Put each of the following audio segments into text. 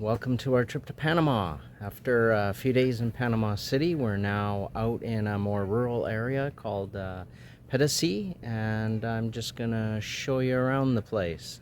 welcome to our trip to Panama. After a few days in Panama City, we're now out in a more rural area called Pedasi, and I'm just gonna show you around the place.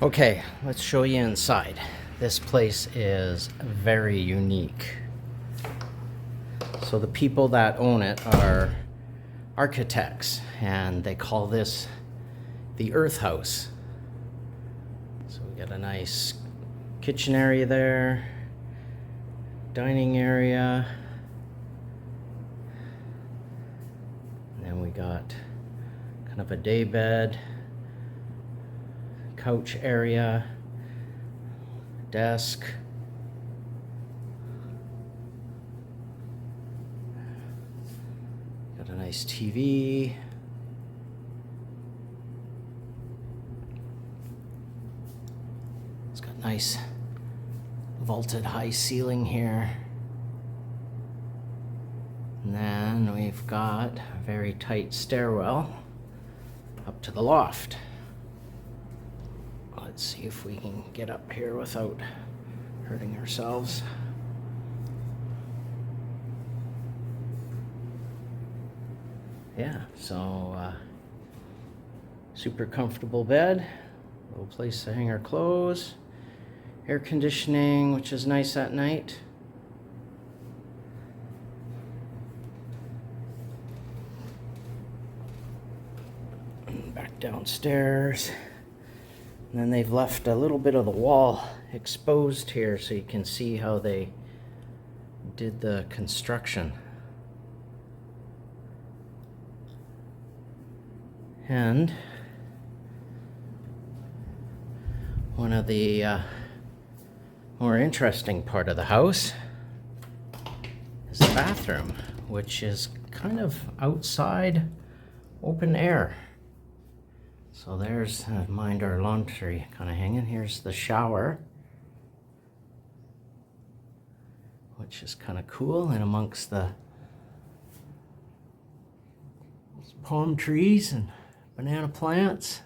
Okay, let's show you inside. This place is very unique. So the people that own it are architects, and they call this the Earth House. So we got a nice kitchen area there, dining area, and then we got kind of a day bed, couch area, desk, got a nice TV, it's got nice vaulted high ceiling here, and then we've got a very tight stairwell up to the loft. Let's see if we can get up here without hurting ourselves. Yeah, so super comfortable bed, little place to hang our clothes, air conditioning, which is nice at night. And back downstairs. And then they've left a little bit of the wall exposed here so you can see how they did the construction. And one of the more interesting part of the house is the bathroom, which is kind of outside, open air. So there's, mind our laundry kind of hanging. Here's the shower, which is kind of cool, and amongst the palm trees and banana plants.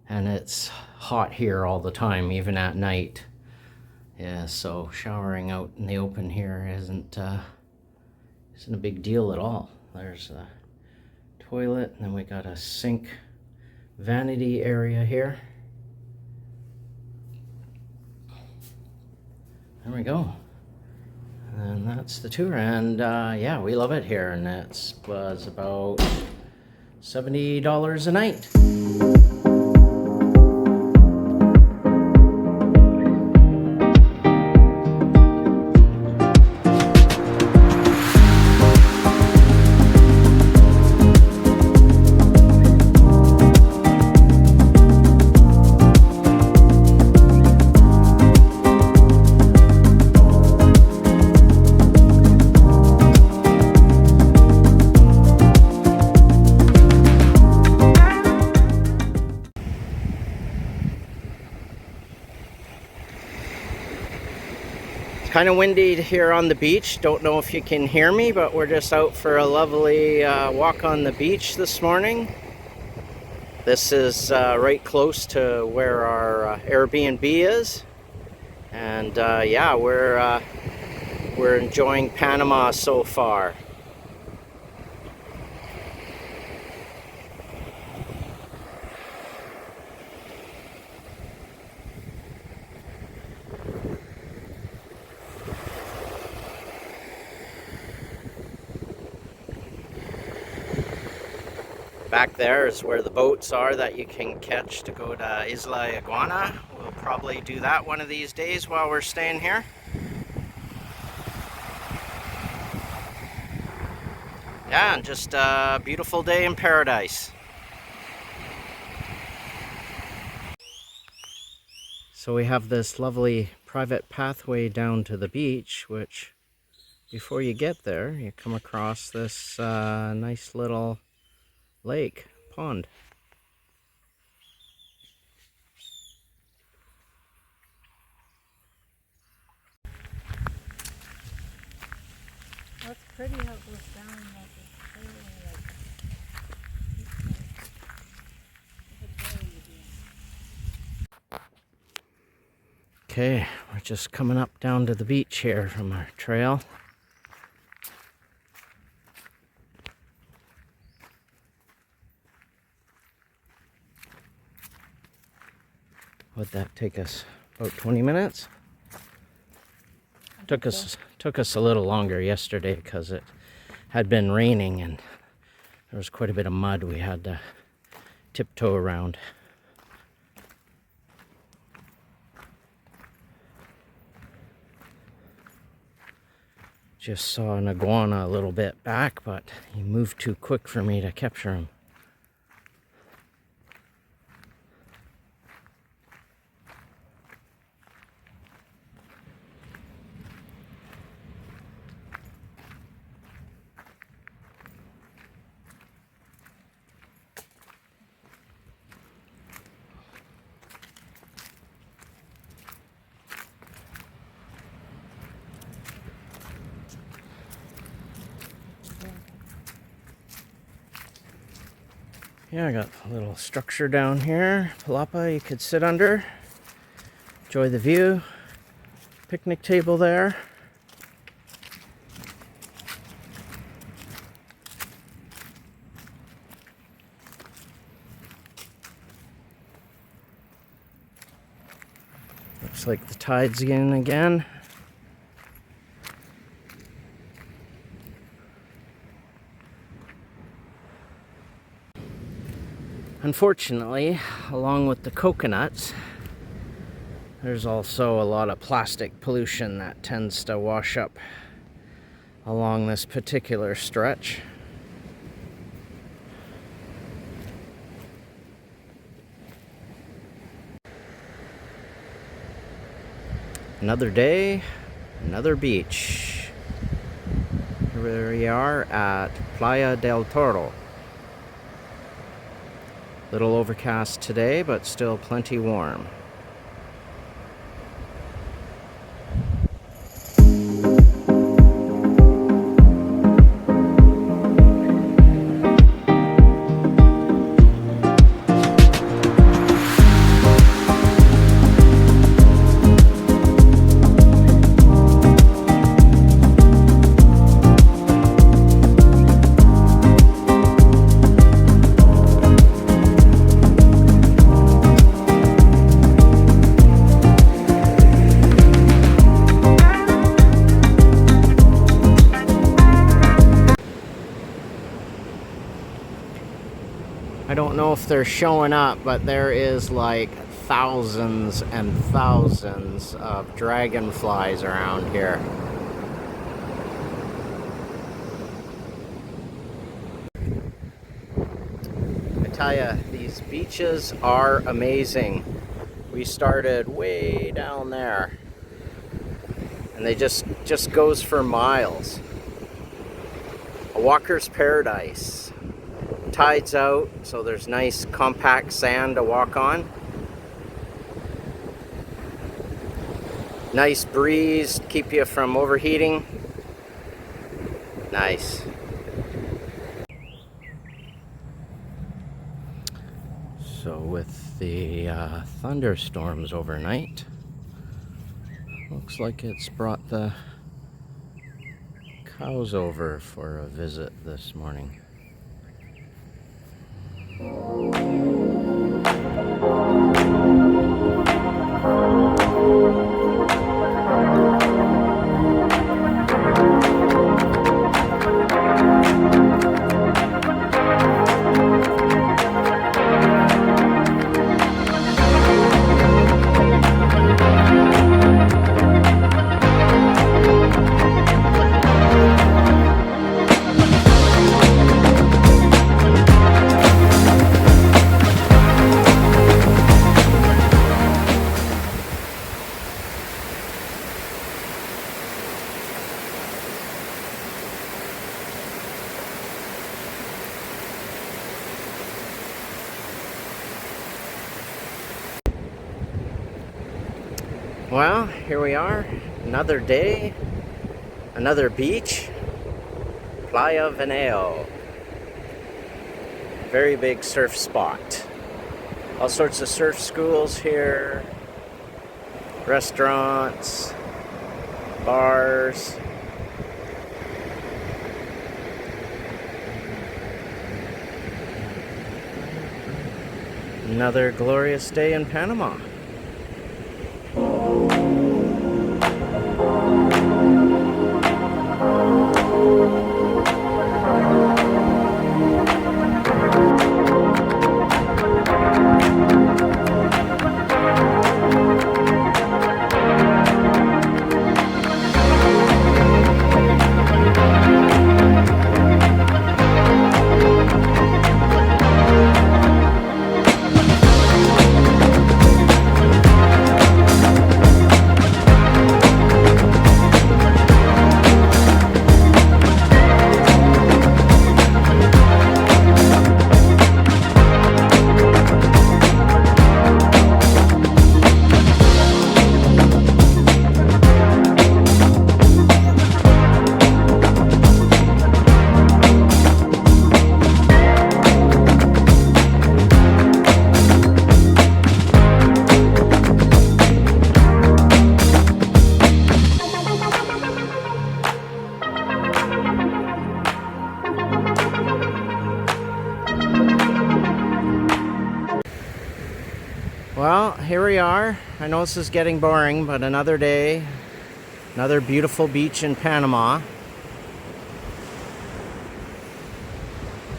And it's hot here all the time, even at night. Yeah, so showering out in the open here isn't a big deal at all. There's a toilet, and then we got a sink vanity area here. There we go. And that's the tour, and yeah, we love it here, and it was about $70 a night. Kind of windy here on the beach. Don't know if you can hear me, but we're just out for a lovely walk on the beach this morning. This is right close to where our Airbnb is, and yeah, we're enjoying Panama so far. Back there is where the boats are that you can catch to go to Isla Iguana. We'll probably do that one of these days while we're staying here. Yeah, and just a beautiful day in paradise. So we have this lovely private pathway down to the beach, which before you get there, you come across this nice little lake, pond. Well, it's pretty how it goes down like it's totally like Okay, we're just coming up down to the beach here from our trail. Would that take us? About 20 minutes? Took us a little longer yesterday because it had been raining and there was quite a bit of mud we had to tiptoe around. Just saw an iguana a little bit back, but he moved too quick for me to capture him. Yeah, I got a little structure down here, palapa you could sit under, enjoy the view, picnic table there. Looks like the tide's in again. Unfortunately, along with the coconuts, there's also a lot of plastic pollution that tends to wash up along this particular stretch. Another day, another beach. Here we are at Playa del Toro. Little overcast today, but still plenty warm. I don't know if they're showing up, but there is like thousands and thousands of dragonflies around here. I tell ya, these beaches are amazing. We started way down there, and they just goes for miles. A walker's paradise. Tide's out, so there's nice compact sand to walk on. Nice breeze, keep you from overheating. Nice. So with the thunderstorms overnight, looks like it's brought the cows over for a visit this morning. Well, here we are. Another day. Another beach. Playa Veneo. Very big surf spot. All sorts of surf schools here. Restaurants. Bars. Another glorious day in Panama. Well, here we are. I know this is getting boring, but another day, another beautiful beach in Panama.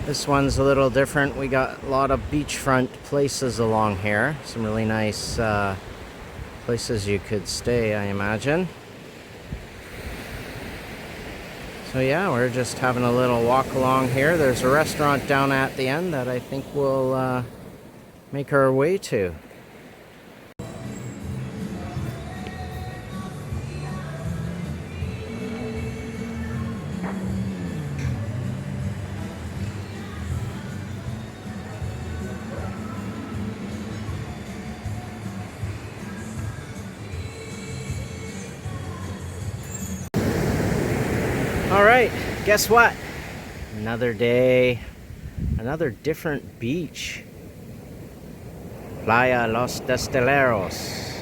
This one's a little different. We got a lot of beachfront places along here. Some really nice places you could stay, I imagine. So yeah, we're just having a little walk along here. There's a restaurant down at the end that I think we'll make our way to. All right, guess what? Another day, another different beach. Playa Los Destileros.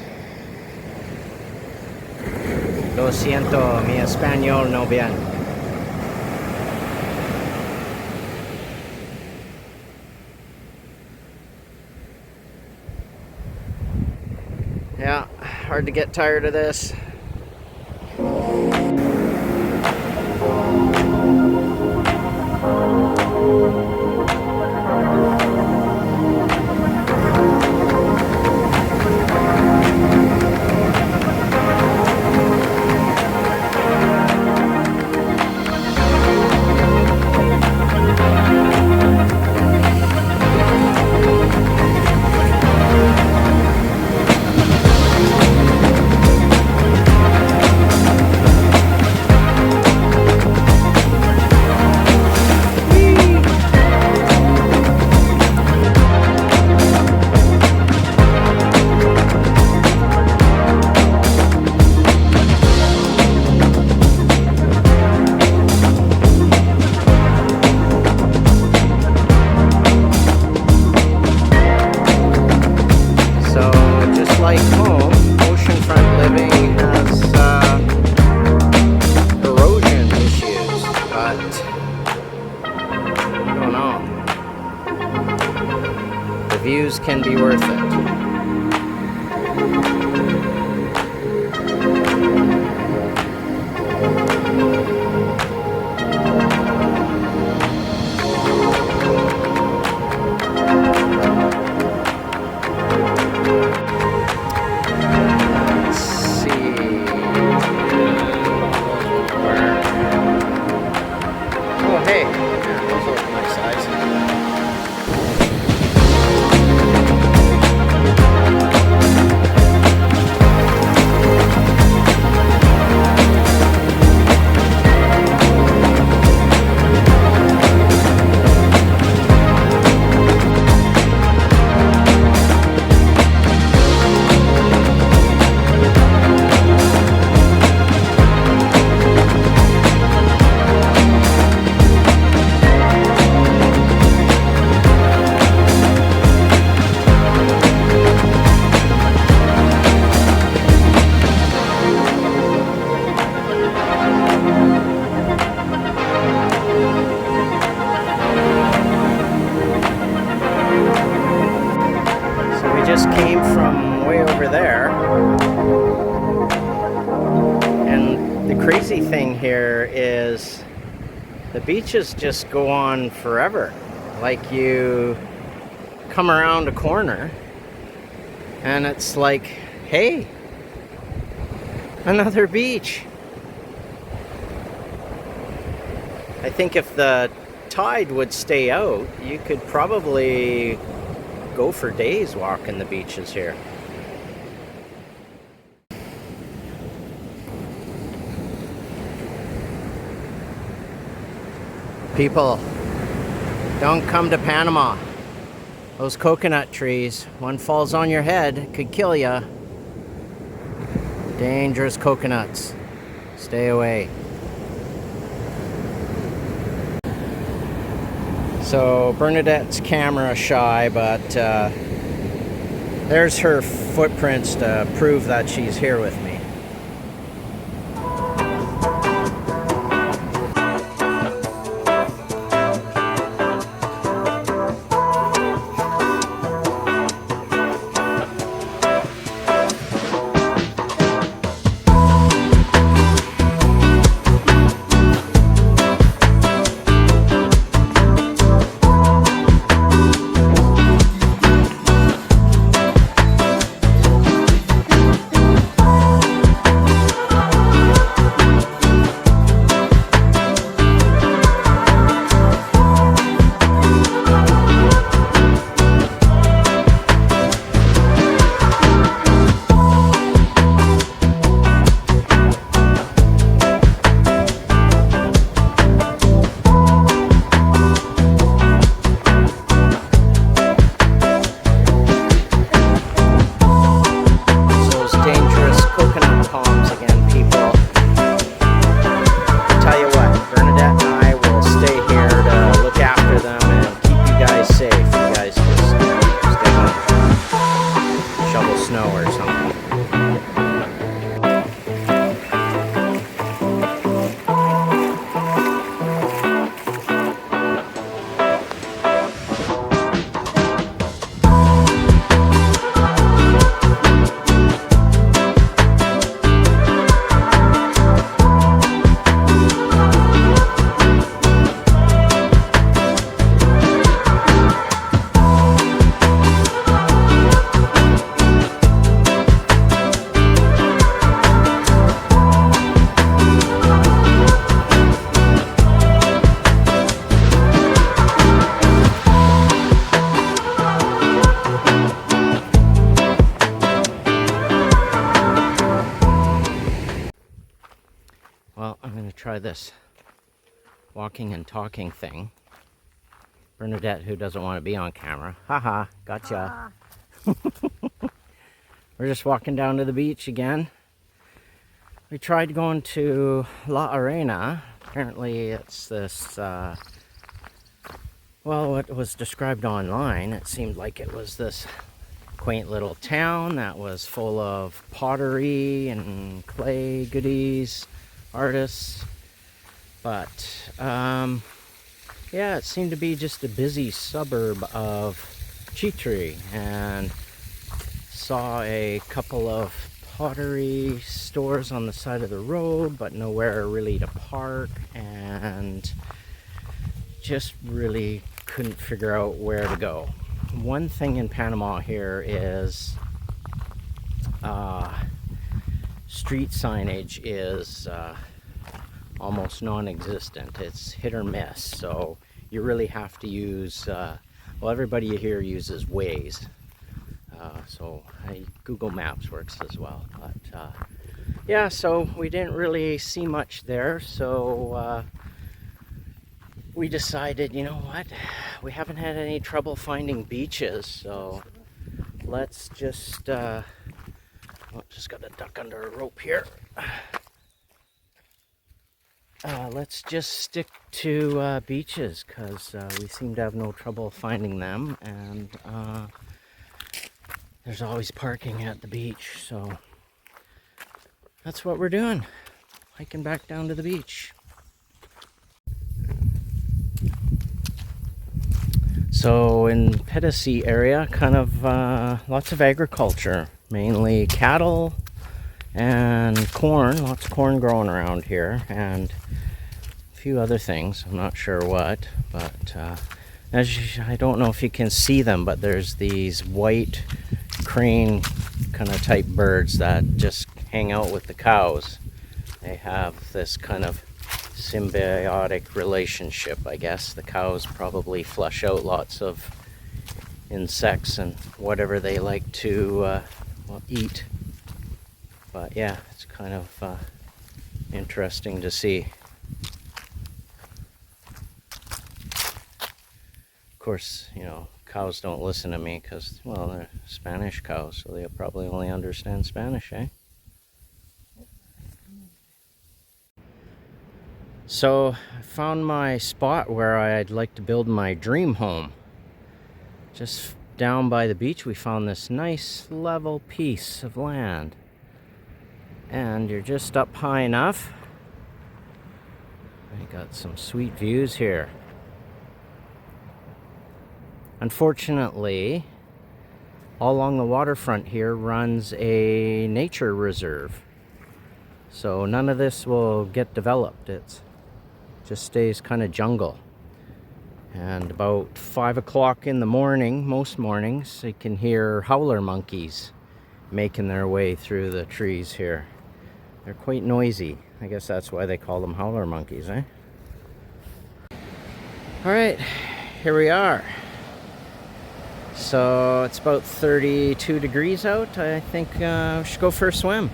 Lo siento, mi español no bien. Yeah, hard to get tired of this. Like home, oceanfront living has erosion issues, but I don't know. The views can be worth it. Hey, yeah, those look nice size. crazy thing here is the beaches just go on forever. Like you come around a corner and it's like, hey, another beach. I think if the tide would stay out, you could probably go for days walking the beaches here. People, don't come to Panama. Those coconut trees, one falls on your head, it could kill ya. Dangerous coconuts. Stay away. So Bernadette's camera shy, but there's her footprints to prove that she's here with me. Well, I'm going to try this walking and talking thing. Bernadette, who doesn't want to be on camera. Haha, gotcha. We're just walking down to the beach again. We tried going to La Arena. Apparently it's this, well, what was described online, it seemed like it was this quaint little town that was full of pottery and clay goodies, artists. But, yeah, it seemed to be just a busy suburb of Chitri, and saw a couple of pottery stores on the side of the road, but nowhere really to park, and just really couldn't figure out where to go. One thing in Panama here is street signage is almost non-existent. It's hit or miss, so you really have to use, well, everybody here uses Waze, so Google Maps works as well. But yeah, so we didn't really see much there, so we decided, you know what, we haven't had any trouble finding beaches, so let's just, oh, just got to duck under a rope here. Let's just stick to beaches, because we seem to have no trouble finding them, and there's always parking at the beach, so that's what we're doing, hiking back down to the beach. So in Pedasi area, kind of lots of agriculture, mainly cattle and corn, lots of corn growing around here, and a few other things, I'm not sure what, but I don't know if you can see them, but there's these white crane kind of type birds that just hang out with the cows. They have this kind of symbiotic relationship, I guess. The cows probably flush out lots of insects and whatever they like to eat. But yeah, it's kind of interesting to see. Of course, you know, cows don't listen to me because, well, they're Spanish cows, so they probably only understand Spanish, eh? So I found my spot where I'd like to build my dream home. Just down by the beach, we found this nice level piece of land. And you're just up high enough. I got some sweet views here. Unfortunately, all along the waterfront here runs a nature reserve. So none of this will get developed. It just stays kind of jungle. And about 5 o'clock in the morning, most mornings, you can hear howler monkeys making their way through the trees here. They're quite noisy. I guess that's why they call them howler monkeys, eh? All right, here we are. So it's about 32 degrees out. I think we should go for a swim.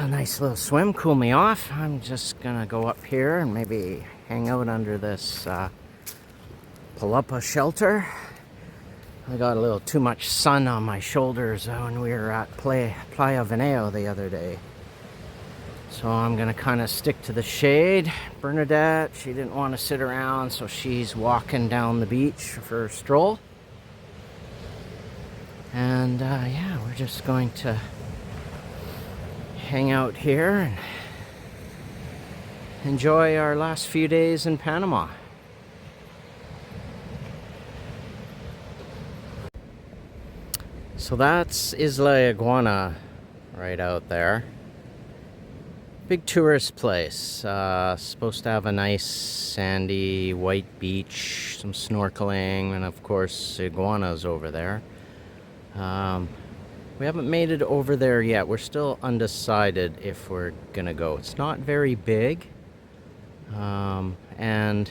Well, nice little swim, cool me off. I'm just gonna go up here and maybe hang out under this palapa shelter. I got a little too much sun on my shoulders when we were at Playa Veneo the other day. So I'm gonna kind of stick to the shade. Bernadette, she didn't want to sit around, so she's walking down the beach for a stroll. And yeah, we're just going to hang out here and enjoy our last few days in Panama. So that's Isla Iguana right out there. Big tourist place. Supposed to have a nice sandy white beach, some snorkeling, and of course iguanas over there. We haven't made it over there yet. We're still undecided if we're gonna go. It's not very big, and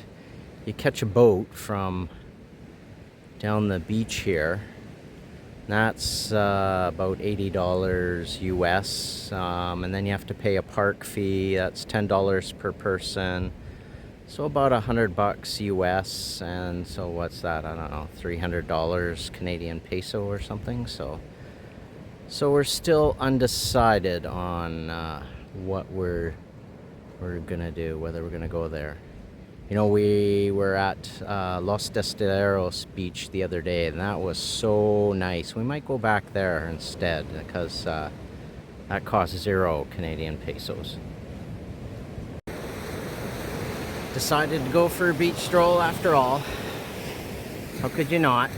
you catch a boat from down the beach here. That's about $80 US, and then you have to pay a park fee. That's $10 per person, so about $100 US. And so what's that? I don't know, $300 Canadian peso or something. So we're still undecided on what we're gonna do, whether we're gonna go there. You know, we were at Los Destileros Beach the other day, and that was so nice. We might go back there instead because that cost 0 Canadian pesos. Decided to go for a beach stroll after all. How could you not?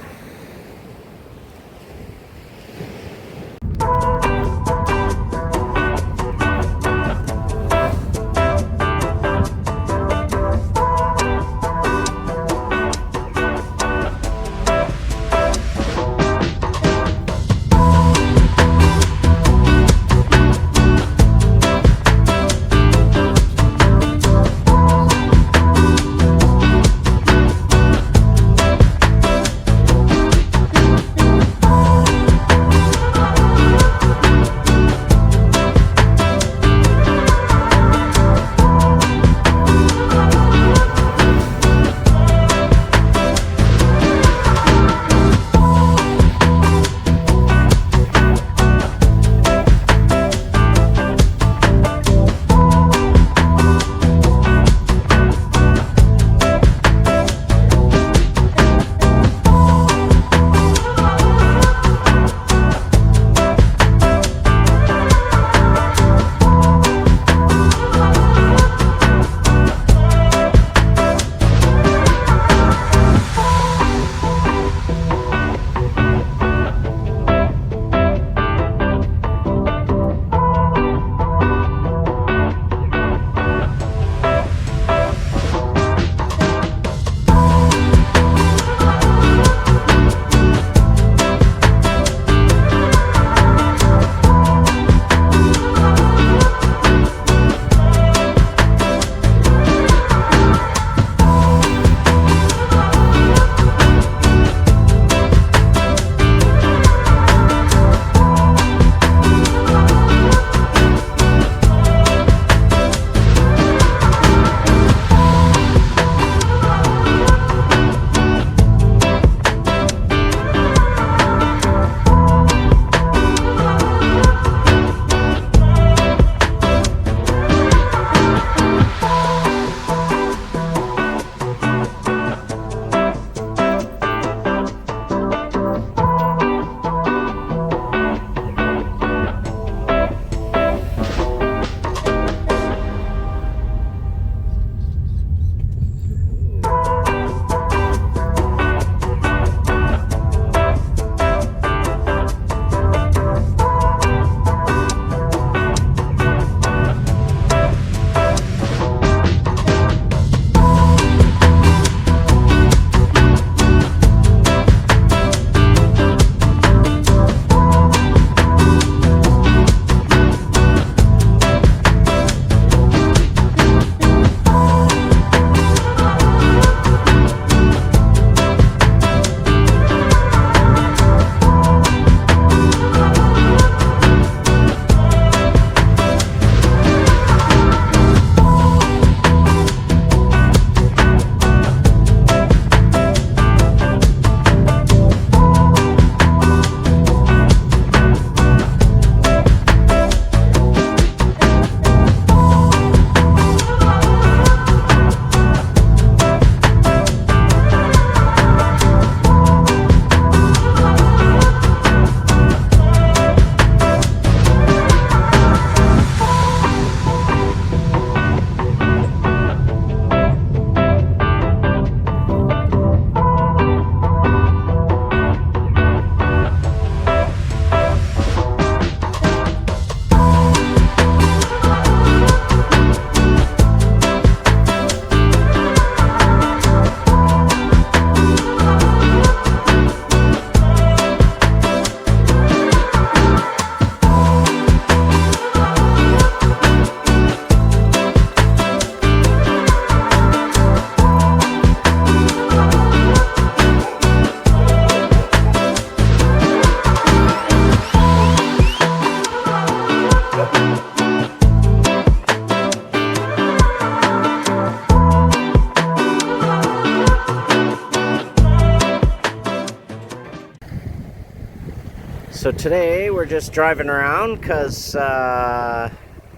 So today we're just driving around because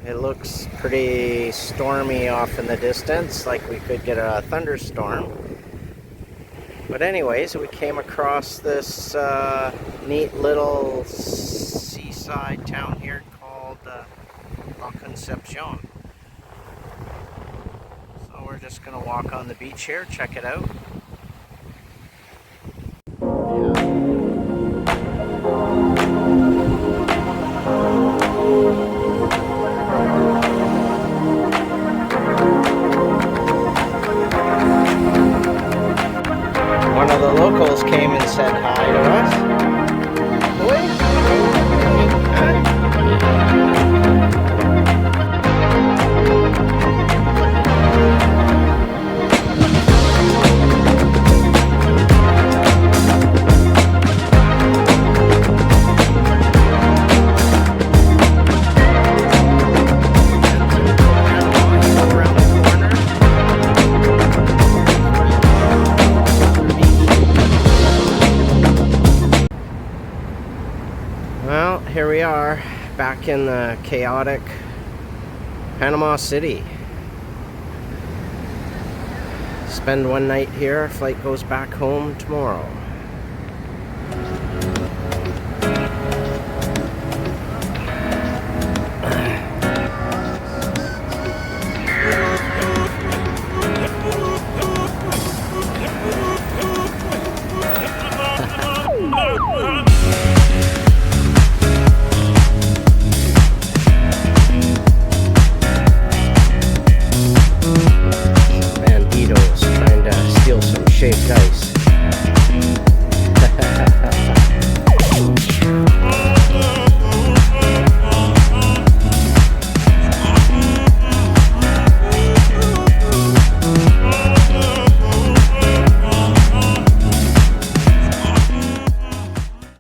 It looks pretty stormy off in the distance, like we could get a thunderstorm. But anyways, we came across this neat little seaside town here called La Concepcion. So we're just gonna walk on the beach here, check it out. One of the locals came and said hi to us. Well, here we are, back in the chaotic Panama City. Spend one night here, flight goes back home tomorrow.